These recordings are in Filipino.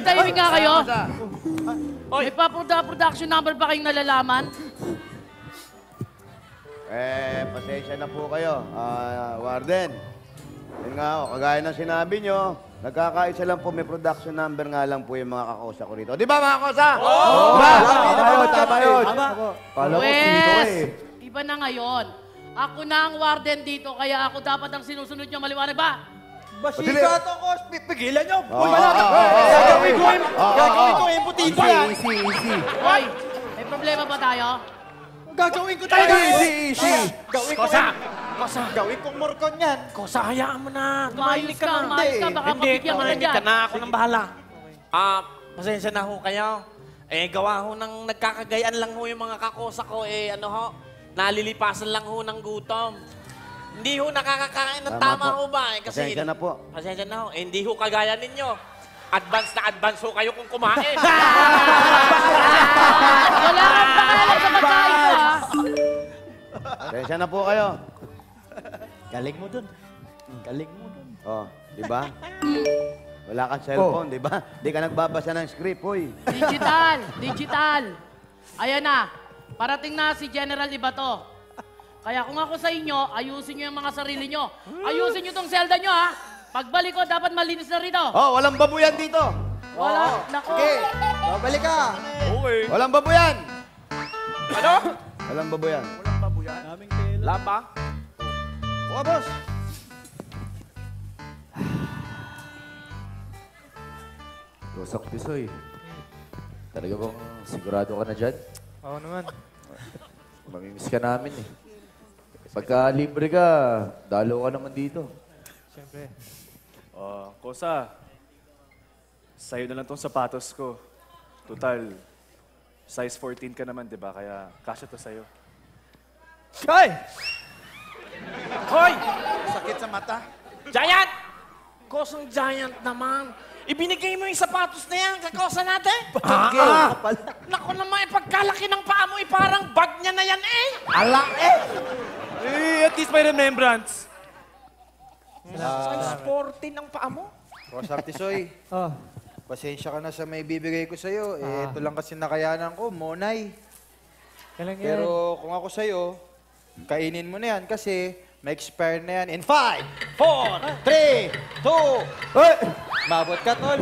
Tumahimik nga kayo. May pa-production number ba kayong nalalaman? Pasensya na po kayo. Warden. Yun nga ho, kagaya ng sinabi nyo, nagkakaisa lang po, may production number nga lang po yung mga kakosa ko rito. Di ba mga kakosa? Oo! Tama yun. Kala ko sino Iba na ngayon. Ako na ang warden dito, kaya ako dapat ang sinusunod nyo. Maliwanag ba? Basika to, Kos. Pigilan nyo. Gagawin ko yung putito yan. Easy. Hoy, may problema ba tayo? Gagawin ko talaga. Easy. Gawin ko. Gawin kong morkon yan. Kosa, hayaan mo na. Umayos ka, baka mabigyan ka na Hindi dyan. ka na. Ako nang bahala. Pasensya na ho kayo. Gawa ho ng nagkakagayaan lang ho yung mga kakosa ko. Nalilipasan lang ho ng gutom. Hindi ho nakakakain ng tama ho ba? Kasi, Pasensya na po. Pasensya na ho. Hindi ho kagaya ninyo. Advance ho kayo kung kumain. Wala kang pakalan sa pagkain ko, ha? Pasensya na po kayo. Galing mo dun. Oh, di ba? Wala kang cellphone, di ba? Di ka nagbabasa ng script, hoy. Digital. Ayan na. Parating na si General Ibato. Kaya kung ako sa inyo, ayusin nyo yung mga sarili nyo. Ayusin nyo tong selda nyo, ha? Pagbalik ko, dapat malinis na rito. Oh, walang babuyan dito. Wala. Naku. Okay. Babalik ka. Okay. Walang babuyan. Ano? Walang babuyan. Laba? Oo, boss. Kusok Tisoy. Talaga bang sigurado ka na dyan? Oo naman. Mamimiss ka namin eh. Pagka libre ka, dalo ka naman dito. Siyempre. Kosa, sa'yo na lang tong sapatos ko. Total, size 14 ka naman, di ba? Kaya kasya to sa'yo. Hoy! Hoy! Sakit sa mata. Giant! Kosong Giant naman. Ibinigay mo yung sapatos na yan, kakosa natin? Naku naman, pagkalaki ng paa mo, parang bag niya na yan eh. At least may remembrance. Size 14 ang paa mo? Kosap Tisoy. Pasensya ka na sa may bibigay ko sa'yo. Ito lang kasi nakayanan ko, Monay. Pero kung ako sa'yo, kainin mo na yan kasi may expire na yan in 5, 4, 3, 2, Hoy! Mabot ka, tol.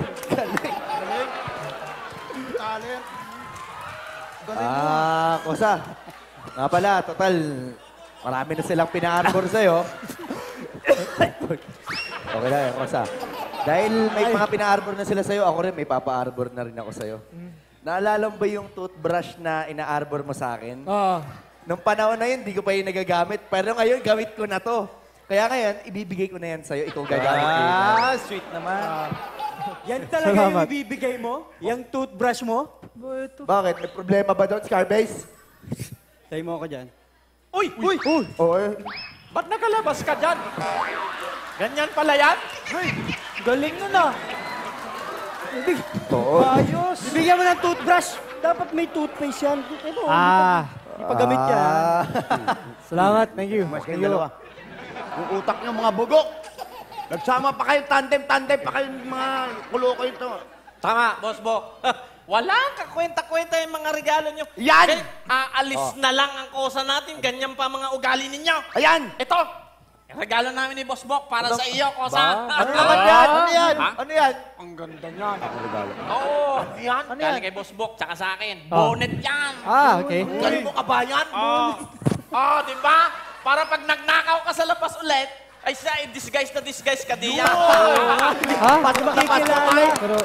Kosa. Nga pala, total, marami na silang pina-arbor sa'yo. Okay lang, Kosa. Dahil may mga pina-arbor na sila sa'yo, ako rin may papa-arbor na rin ako sa'yo. Naalala mo ba yung toothbrush na ina-arbor mo sa akin? Oo. Nung panahon na yun, di ko pa yun nagagamit. Pero ngayon, gamit ko na to. Kaya ngayon, ibibigay ko na yan sa'yo. Ikaw gagamit ko yun. Sweet naman. Yan talaga yung ibibigay mo? Yung toothbrush mo? Bakit? May problema ba doon, Scarbase? Tayo mo ako dyan. Uy! Oo, eh. Ba't nakalabas ka dyan? Ganyan pala yan? Galing nun ah. Oo. Ayos. Bibigyan mo ng toothbrush. Dapat may toothpaste yan. Ito, ipagamit yan. Salamat, thank you. Mas kayong dalawa. Yung utak nyo, mga bugok. Nagsama pa kayo, tandem pa kayo, mga kulo kayo ito. Tama, Boss Bok. Walang kakwenta-kwenta yung mga regalo nyo. Yan! Aalis na lang ang kosa natin. Ganyan pa mga ugali ninyo. Ayan! Ito, yung regalo namin ni Boss Bok para sa iyo, kosa. Ano naman yan? Ano yan? Ha? Ano yan? Ang ganda niyan. Oo, yan. Ano Galing yan? kay Boss Bok, tsaka sa akin. Bonnet yan. Okay. Galing mo kabayan? Di ba? Para pag nagnakaw ka sa labas ulit, ay siya, disguise na disguise ka diyan. Pati makikilala. Pero,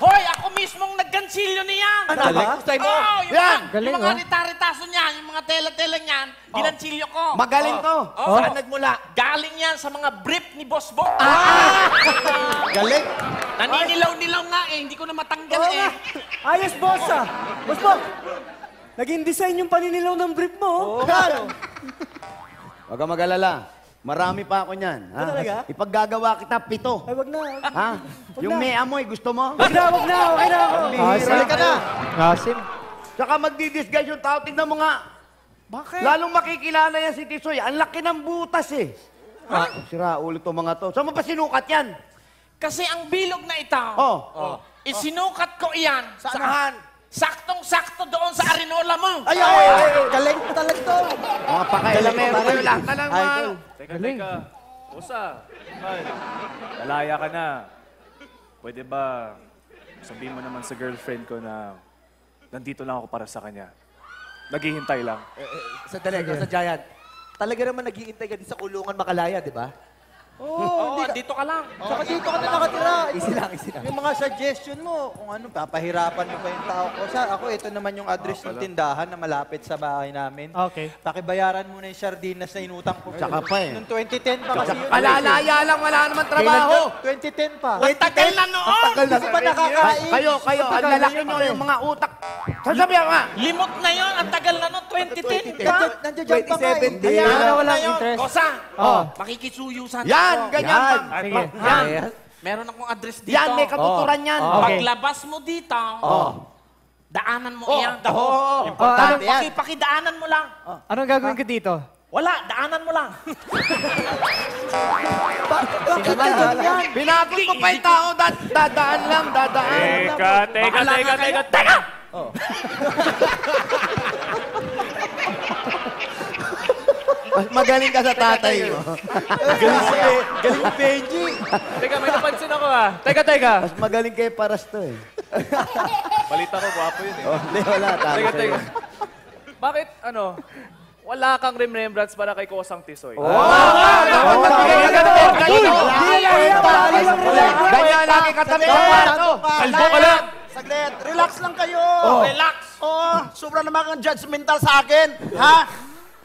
Hoy, ako mismong naggansilyo niyan. Ano ba? Gusto mo? Oo, Yan! Galing, yung mga ah. rita-ritaso niyan, yung mga tela-tela niyan, ginansilyo ko. Magaling to. Saan nagmula? Galing yan sa mga brief ni Boss Bok. Galing. Naninilaw-nilaw nga eh, hindi ko na matanggal eh. ayos, boss ah. Boss Bok, naging design yung paninilaw ng brief mo. Oo nga, no? Huwag kang mag-alala. Marami pa ako niyan. Ha? talaga? Ipaggagawa kita, 7. Ay, wag na. Ha? Yung may amoy, gusto mo? Wag na. Okay na ako. Balik ka na. Asim. Tsaka magdi-disguise yung tao. Tignan mo nga. Bakit? Lalong makikilala yan si Tisoy. Ang laki ng butas eh. Sira ulit to mga to. Saan mo pa sinukat yan? Kasi ang bilog na ito, Oh. Isinukat ko iyan. Saan? Saktong-sakto doon sa arinola mo. Ay, galing talaga to. Mga pakailamero kayo lahat na lang, mga... Teka. Kosa, man, nalaya ka na. Pwede ba sabihin mo naman sa girlfriend ko na nandito lang ako para sa kanya? Naghihintay lang. Sandali, sa Giant. Talaga naman naghihintay ka din sa kulungan Makalaya, di ba? Oo, dito ka lang. Saka dito ka na nakatira. Easy lang. Yung mga suggestion mo, kung ano, papahirapan mo pa yung tao ko. Ako, ito naman yung address ng tindahan na malapit sa bahay namin. Okay. Pakibayaran mo na yung sardinas na inutang ko. Tsaka pa eh. Noong 2010 pa kasi yun. Palalaya lang, wala naman trabaho. 2010 pa. Ang tagal na noon. Hindi ko pa nakakain. Kayo, ang lalaki nyo, yung mga utak. Sasabihan nga. Limot na yon. Ang tagal na noon. 2010 pa. Nandiyan pa nga eh. 2017. Hayaan na walang Ngayon, interest. Kosa, Oh. makikisuyusan Yan, ako. ganyan. Sige. Yan. Meron akong address dito. Yan, may katuturan yan. Okay. Paglabas mo dito, daanan mo iyan. Importante Importante. Pakidaanan mo lang. Anong gagawin ko dito? Wala, daanan mo lang. Binagot mo pa yung tao, dadaan lang, dadaan. Teka! Mas magaling ka sa tatay mo. Galing Benji. Teka, may napansin ako ah. Teka. Mas magaling kay Paras to eh. Balita ko, gwapo yun eh. Hindi, wala. Tama Teka. sa'yo. Bakit, wala kang remembrance para kay Kosang Tisoy? Ganyan lagi katabi sa kwarto. Kalbo ka lang! Saglit, relax lang kayo. Relax. Oo, sobra naman kang judgmental sa akin. Ha?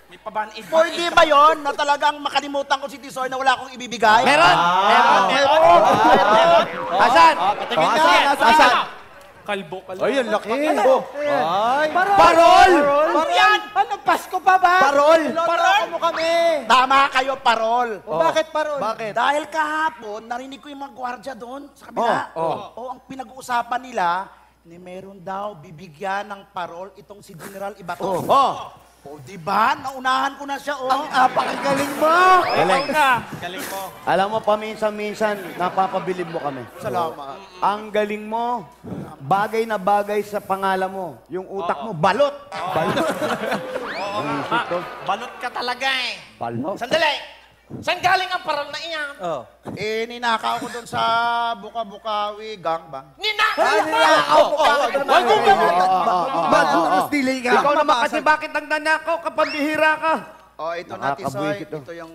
May pabanid. Pwede ba yon na talagang makalimutan ko si Tisoy na wala akong ibibigay? Meron! Asan? Asan? Kalbo ka lang. Ay, ang laki. Parol! Yan! Ano, Pasko pa ba? Parol! Parol mo kami. Tama kayo, parol. Bakit parol? Bakit? Dahil kahapon, narinig ko yung mga gwardiya doon sa kabila. Ang pinag-uusapan nila, ni meron daw bibigyan ng parol itong si General Ibato. O, di ba? Naunahan ko na siya, Ang apakagaling mo! Galing mo. Alam mo, paminsan-minsan, napapabilib mo kami. Salamat. Ang galing mo, bagay na bagay sa pangalan mo. Yung utak mo, balot! Balot! Ang isip ko, Balot ka talaga eh. balot. Sandali. Saan galing ang parol na iyan? Ninakaw ko doon sa Buka-Bukawi gang ba? Mas delay ka. Ikaw naman kasi bakit nagnanakaw ka, pambihira ka? O, ito na, Tisoy. Nakakabwisit to. Ito yung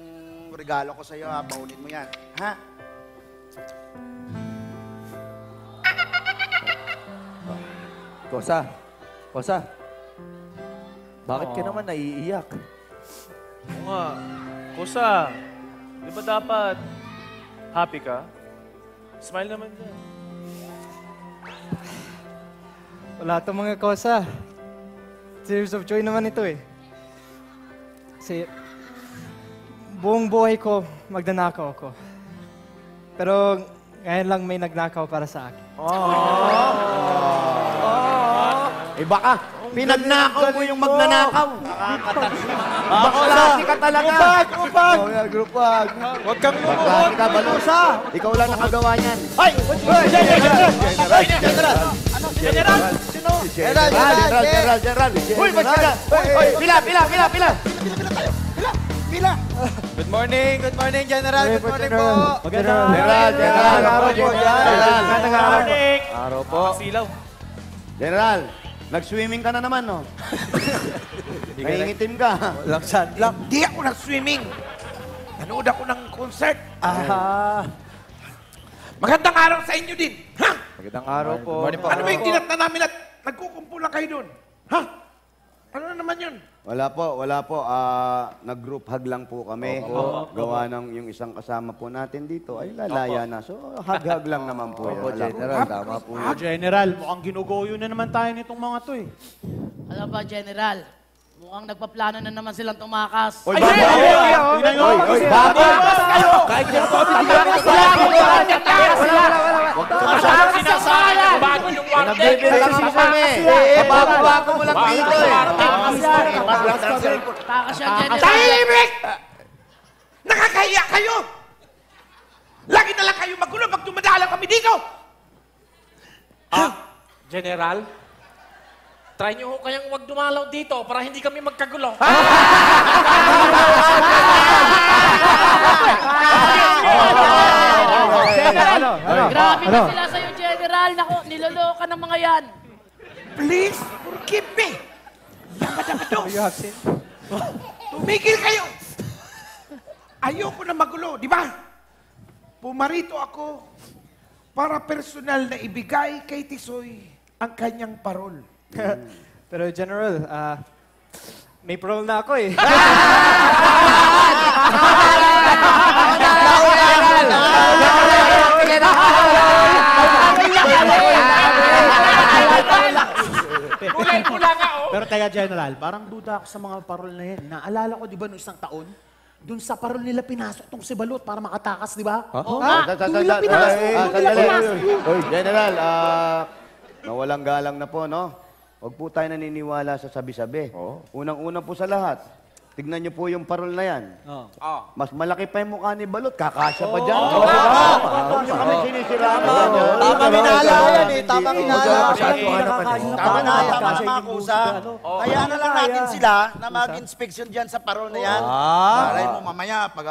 regalo ko sa'yo, ha? Baunin mo yan. Ha? Kosa. Bakit ka naman naiiyak? Oo nga. Kosa, di ba dapat happy ka? Smile naman dyan. Wala itong mga kosa. Tears of joy naman ito eh. Kasi buong buhay ko, magnanakaw ako. Pero ngayon lang may nagnakaw para sa akin. Eh baka, pinagnakaw mo yung magnanakaw. Baklase ka talaga. Upag! Grupag. Huwag kang Baklase lumuhod. ka, balusa. Ikaw lang nakagawa niyan. General. Uy, ba't ka na? Pila. Good morning, General. Good morning po. General. Araw po. Silaw. General, nag-swimming ka na naman, no? Nangingitim ka. Walang sunblock. Di ako nag-swimming. Nanood ako ng concert. Magandang araw sa inyo din. Ha? Magandang araw po. Ano ba yung tinatna namin at nagkukumpulan kayo doon? Ha? Ano na naman yun? Wala po. Nag-group hug lang po kami. Gawa ng yung isang kasama po natin dito ay lalaya na. So, hug-hug lang naman po yan. Opo, Alam ko. General. Tama po yun. General, mukhang ginugoyo na naman tayo nitong mga to eh. Alam ba, General? Mukhang nagpaplano na naman silang tumakas. Oy, bago! Kahit yan po, Huwag ka masyadong Sinasabi bago yung warden. Nagbibira lang po kami. Bago mo lang dito eh. Takas yan, General. Tahimik! Nakakahiya kayo! Lagi na lang kayo magulo pag dumadala kami dito! General, try niyo ho kayang wag dumalaw dito para hindi kami magkagulo. Grabe na sila sa'yo, General. Naku, niloloka ng mga yan. Please, forgive me. Dapat-dapat You have seen? Tumigil kayo! Ayoko na magulo, di ba? Pumarito ako para personal na ibigay kay Tisoy ang kanyang parol. Pero General, may parol na ako eh. Kulay-pula nga, oh. Pero teka, General, parang duda ako sa mga parol na yan. Naalala ko, di ba, noong isang taon, dun sa parol nila pinasok tong si Balot para makatakas, di ba? Oo Doon nila pinasok. Doon nila pinasok. Oy, General, nawalang galang na po, no? Huwag po tayo naniniwala sa sabi-sabi. Unang-una po sa lahat, tignan niyo po yung parol na yan. Mas malaki pa yung mukha ni Balot, kakasya pa dyan. Huwag niyo kami sinisiraan. Tamang hinala yan eh. Tamang hinala. Tama na, tama na mga kusa. Kaya na lang natin sila na mag-inspection dyan sa parol na yan. Para mo mamaya, pag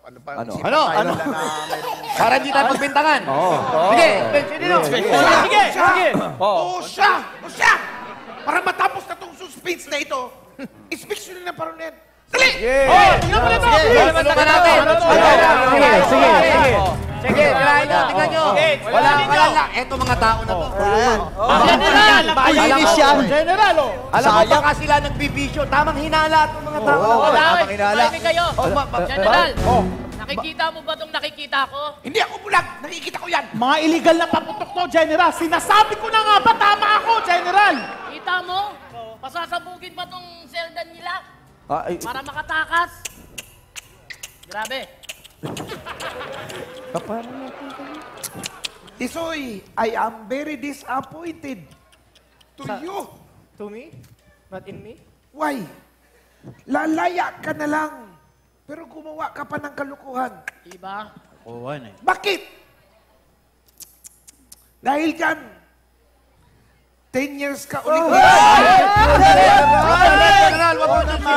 ano pa, isipan tayo nila na mayroong... Para hindi tayo pagbintangan. Sige, sige, Sige! O siya! Para matapos na tong suspense na ito, inspection na parol na yan. Dali! Tulungan natin. Sige, tirahin nyo, tingnan nyo. Wala. Eto mga tao na to. General! Malinis yan. General, alam mo baka sila nagbibisyo. Tamang hinala itong mga tao na to. Wala, hinala. tahimik kayo. General, nakikita mo ba itong nakikita ko? Hindi ako bulag! Nakikita ko yan! Mga illegal na paputok to, General. Sinasabi ko na nga ba tama ako, General? Kita mo? Pasasabugin pa itong seldan nila para makatakas. Grabe. Tisoy, I am very disappointed to you. To me? Not in me? Why? Lalaya ka na lang, pero gumawa ka pa ng kalukuhan. Diba? Bakit? Dahil dyan, 10 years ka ulit. General, wag mo naman.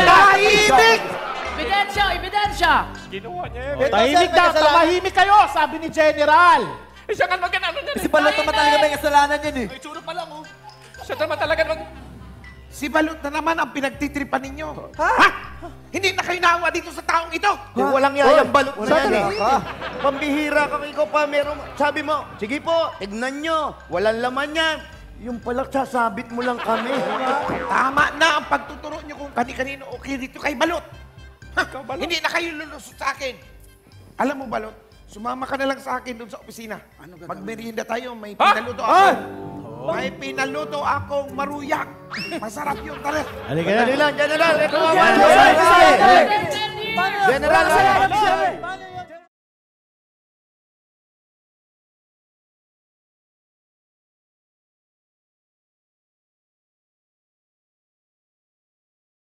Tahimik! Ebidensya! Ginawa niya Tahimik daw, tumahimik kayo, sabi ni General. Siya nga mag-ano dyan. Si Balot naman talaga may kasalanan yan eh. Itsura pa lang, oh. Siya naman talaga mag... Si Balot na naman ang pinagtitripan ninyo. Ha? Hindi na kayo naawa dito sa taong ito. Walang yayang Balot na yan eh. Pambihira ka, ikaw pa meron. Sabi mo, sige po, tignan nyo. Walang laman yan. Yung pala, sasabit mo lang kami. Tama na ang pagtuturo nyo kung kani-kanino okay dito kay Balot. Ha? Hindi na kayo lulusot sa akin. Alam mo, Balot, sumama ka na lang sa akin doon sa opisina. Magmerienda tayo, may pinaluto ako. May pinaluto akong maruyak. Masarap yun, tara. Dali lang, General. Ito ang Ebidensya!